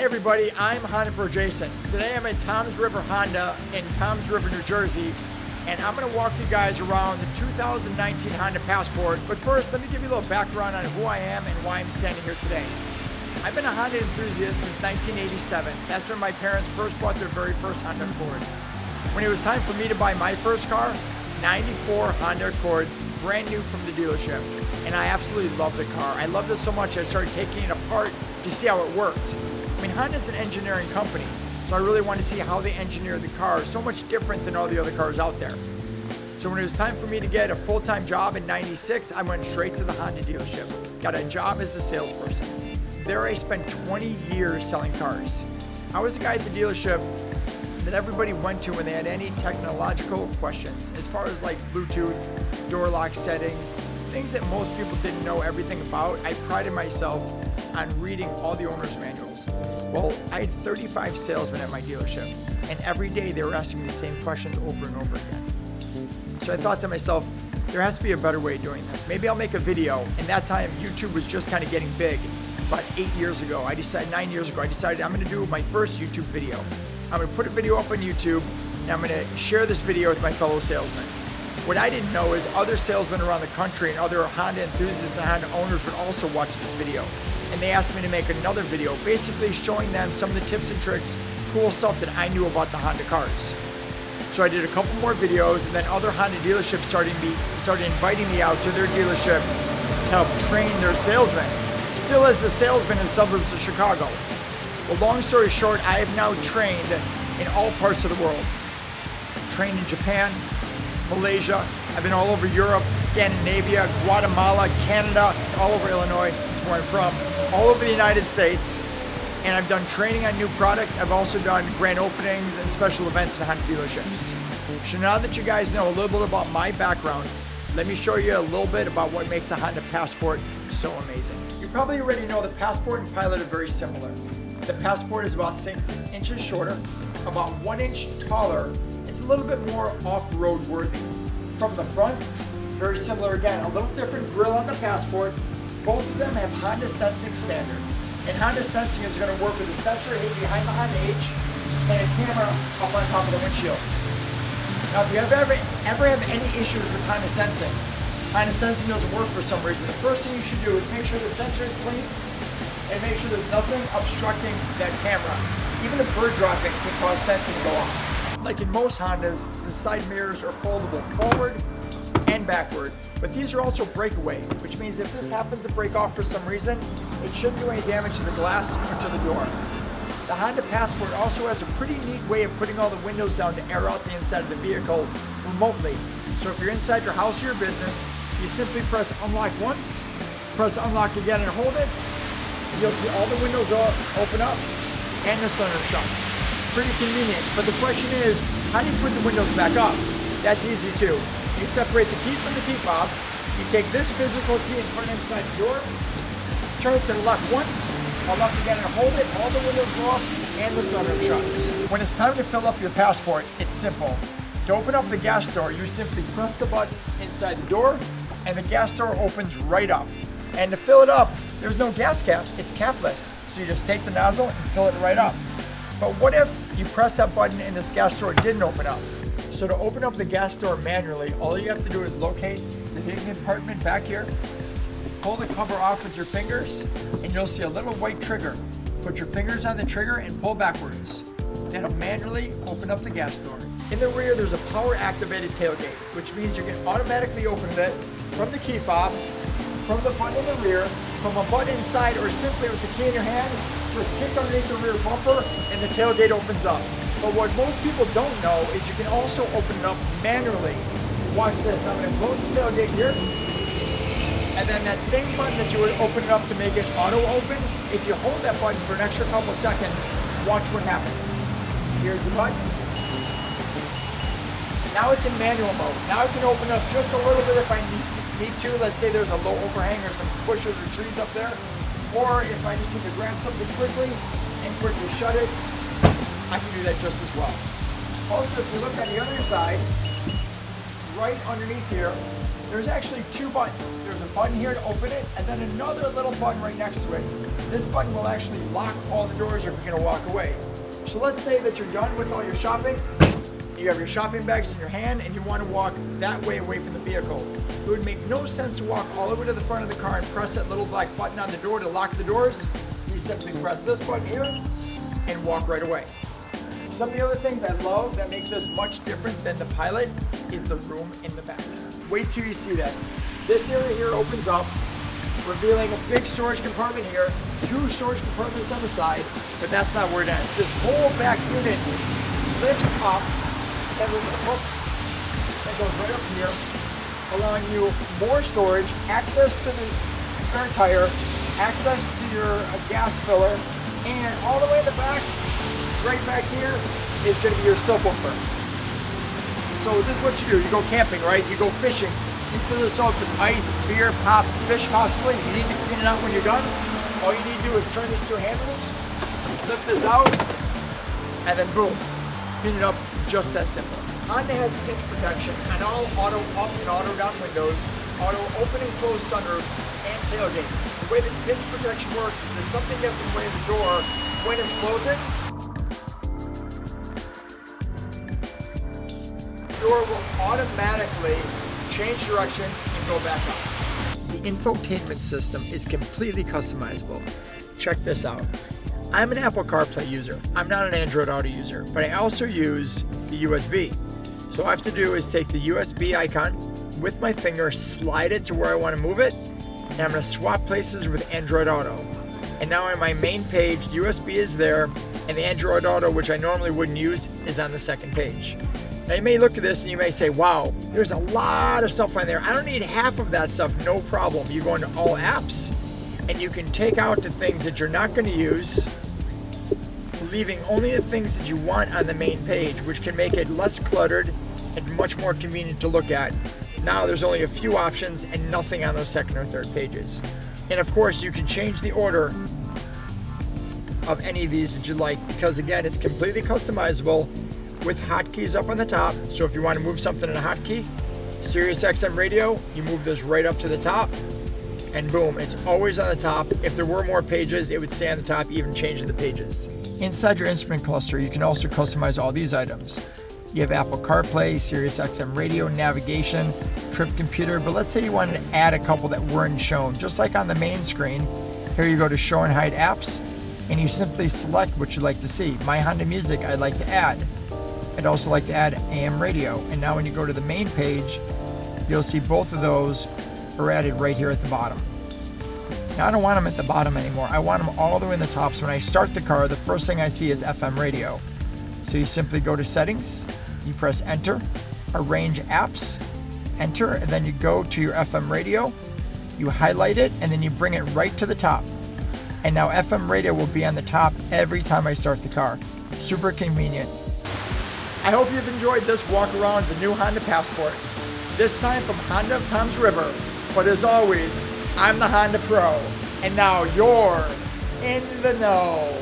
Hey everybody, I'm HondaPro Jason. Today I'm at Toms River Honda in Toms River, New Jersey, and I'm going to walk you guys around the 2019 Honda Passport. But first, let me give you a little background on who I am and why I'm standing here today. I've been a Honda enthusiast since 1987. That's when my parents first bought their very first Honda Accord. When it was time for me to buy my first car, 94 Honda Accord, brand new from the dealership. And I absolutely loved the car. I loved it so much I started taking it apart to see how it worked. I mean, Honda's an engineering company, so I really wanted to see how they engineer the car, so much different than all the other cars out there. So when it was time for me to get a full-time job in '96, I went straight to the Honda dealership. Got a job as a salesperson. There I spent 20 years selling cars. I was the guy at the dealership that everybody went to when they had any technological questions, as far as like Bluetooth, door lock settings, things that most people didn't know everything about. I prided myself on reading all the owner's manuals. Well, I had 35 salesmen at my dealership, and every day they were asking me the same questions over and over again. So I thought to myself, there has to be a better way of doing this. Maybe I'll make a video, and that time YouTube was just kind of getting big. About 9 years ago, I decided I'm gonna do my first YouTube video. I'm gonna put a video up on YouTube, and I'm gonna share this video with my fellow salesmen. What I didn't know is other salesmen around the country and other Honda enthusiasts and Honda owners would also watch this video. And they asked me to make another video, basically showing them some of the tips and tricks, cool stuff that I knew about the Honda cars. So I did a couple more videos, and then other Honda dealerships started inviting me out to their dealership to help train their salesmen, still as a salesman in suburbs of Chicago. Well, long story short, I have now trained in all parts of the world. Trained in Japan, Malaysia, I've been all over Europe, Scandinavia, Guatemala, Canada, all over Illinois, that's where I'm from, all over the United States, and I've done training on new product. I've also done grand openings and special events in Honda dealerships. So now that you guys know a little bit about my background, let me show you a little bit about what makes the Honda Passport so amazing. You probably already know the Passport and Pilot are very similar. The Passport is about 6 inches shorter, about 1 inch taller. It's a little bit more off-road worthy. From the front, very similar again, a little different grille on the Passport. Both of them have Honda Sensing standard. And Honda Sensing is going to work with a sensor behind the Honda H and a camera up on top of the windshield. Now, if you ever have any issues with Honda Sensing doesn't work for some reason, the first thing you should do is make sure the sensor is clean and make sure there's nothing obstructing that camera. Even a bird dropping can cause sensing to go off. Like in most Hondas, the side mirrors are foldable forward and backward, but these are also breakaway, which means if this happens to break off for some reason, it shouldn't do any damage to the glass or to the door. The Honda Passport also has a pretty neat way of putting all the windows down to air out the inside of the vehicle remotely. So if you're inside your house or your business, you simply press unlock once, press unlock again and hold it. You'll see all the windows open up and the sunroof shuts. Pretty convenient, but the question is, how do you put the windows back up? That's easy too. You separate the key from the key fob, you take this physical key and put it inside the door, turn it to the left once, unlock again and hold it, all the windows go off and the sunroof shuts. When it's time to fill up your Passport, it's simple. To open up the gas door, you simply press the button inside the door and the gas door opens right up. And to fill it up, there's no gas cap, it's capless. So you just take the nozzle and fill it right up. But what if you press that button and this gas door didn't open up? So to open up the gas door manually, all you have to do is locate the big compartment back here, pull the cover off with your fingers, and you'll see a little white trigger. Put your fingers on the trigger and pull backwards. That'll manually open up the gas door. In the rear, there's a power-activated tailgate, which means you can automatically open it from the key fob, from the button in the rear, from a button inside, or simply with the key in your hand, just kick underneath the rear bumper and the tailgate opens up. But what most people don't know is you can also open it up manually. Watch this, I'm going to close the tailgate here, and then that same button that you would open it up to make it auto open, if you hold that button for an extra couple seconds, watch what happens. Here's the button. Now it's in manual mode. Now I can open up just a little bit if I need to. Let's say there's a low overhang or some bushes or trees up there. Or if I just need to grab something quickly and quickly shut it, I can do that just as well. Also, if you look on the other side, right underneath here, there's actually two buttons. There's a button here to open it, and then another little button right next to it. This button will actually lock all the doors if you're gonna walk away. So let's say that you're done with all your shopping, you have your shopping bags in your hand, and you wanna walk that way away from the vehicle. It would make no sense to walk all the way to the front of the car and press that little black button on the door to lock the doors. You simply press this button here and walk right away. Some of the other things I love that make this much different than the Pilot is the room in the back. Wait till you see this. This area here opens up, revealing a big storage compartment here, two storage compartments on the side, but that's not where it ends. This whole back unit lifts up, and there's a hook that goes right up here, allowing you more storage, access to the spare tire, access to your gas filler, and all the way in the back, right back here, is going to be your subwoofer. So this is what you do. You go camping, right? You go fishing. You fill this up with ice, beer, pop, fish possibly. You need to clean it out when you're done. All you need to do is turn these two handles, lift this out, and then boom, clean it up. Just that simple. Honda has pinch protection on all auto up and auto down windows, auto open and close sunroofs, and tailgates. The way that pinch protection works is if something gets in the way of the door when it's closing, the door will automatically change directions and go back up. The infotainment system is completely customizable. Check this out. I'm an Apple CarPlay user. I'm not an Android Auto user, but I also use the USB. So all I have to do is take the USB icon with my finger, slide it to where I want to move it, and I'm going to swap places with Android Auto. And now on my main page, USB is there, and the Android Auto, which I normally wouldn't use, is on the second page. Now you may look at this and you may say, wow, there's a lot of stuff on there. I don't need half of that stuff, no problem. You go into all apps and you can take out the things that you're not going to use, leaving only the things that you want on the main page, which can make it less cluttered and much more convenient to look at. Now there's only a few options and nothing on those second or third pages. And of course you can change the order of any of these that you like, because again, it's completely customizable with hotkeys up on the top. So if you want to move something in a hotkey, Sirius XM radio, you move this right up to the top, and boom, it's always on the top. If there were more pages, it would stay on the top, even changing the pages. Inside your instrument cluster, you can also customize all these items. You have Apple CarPlay, Sirius XM radio, navigation, trip computer, but let's say you wanted to add a couple that weren't shown. Just like on the main screen, here you go to show and hide apps, and you simply select what you'd like to see. My Honda Music, I'd like to add. I'd also like to add AM radio. And now when you go to the main page, you'll see both of those are added right here at the bottom. Now I don't want them at the bottom anymore. I want them all the way in the top. So when I start the car, the first thing I see is FM radio. So you simply go to settings, you press enter, arrange apps, enter, and then you go to your FM radio, you highlight it, and then you bring it right to the top. And now FM radio will be on the top every time I start the car. Super convenient. I hope you've enjoyed this walk around the new Honda Passport. This time from Honda of Toms River. But as always, I'm the Honda Pro. And now you're in the know.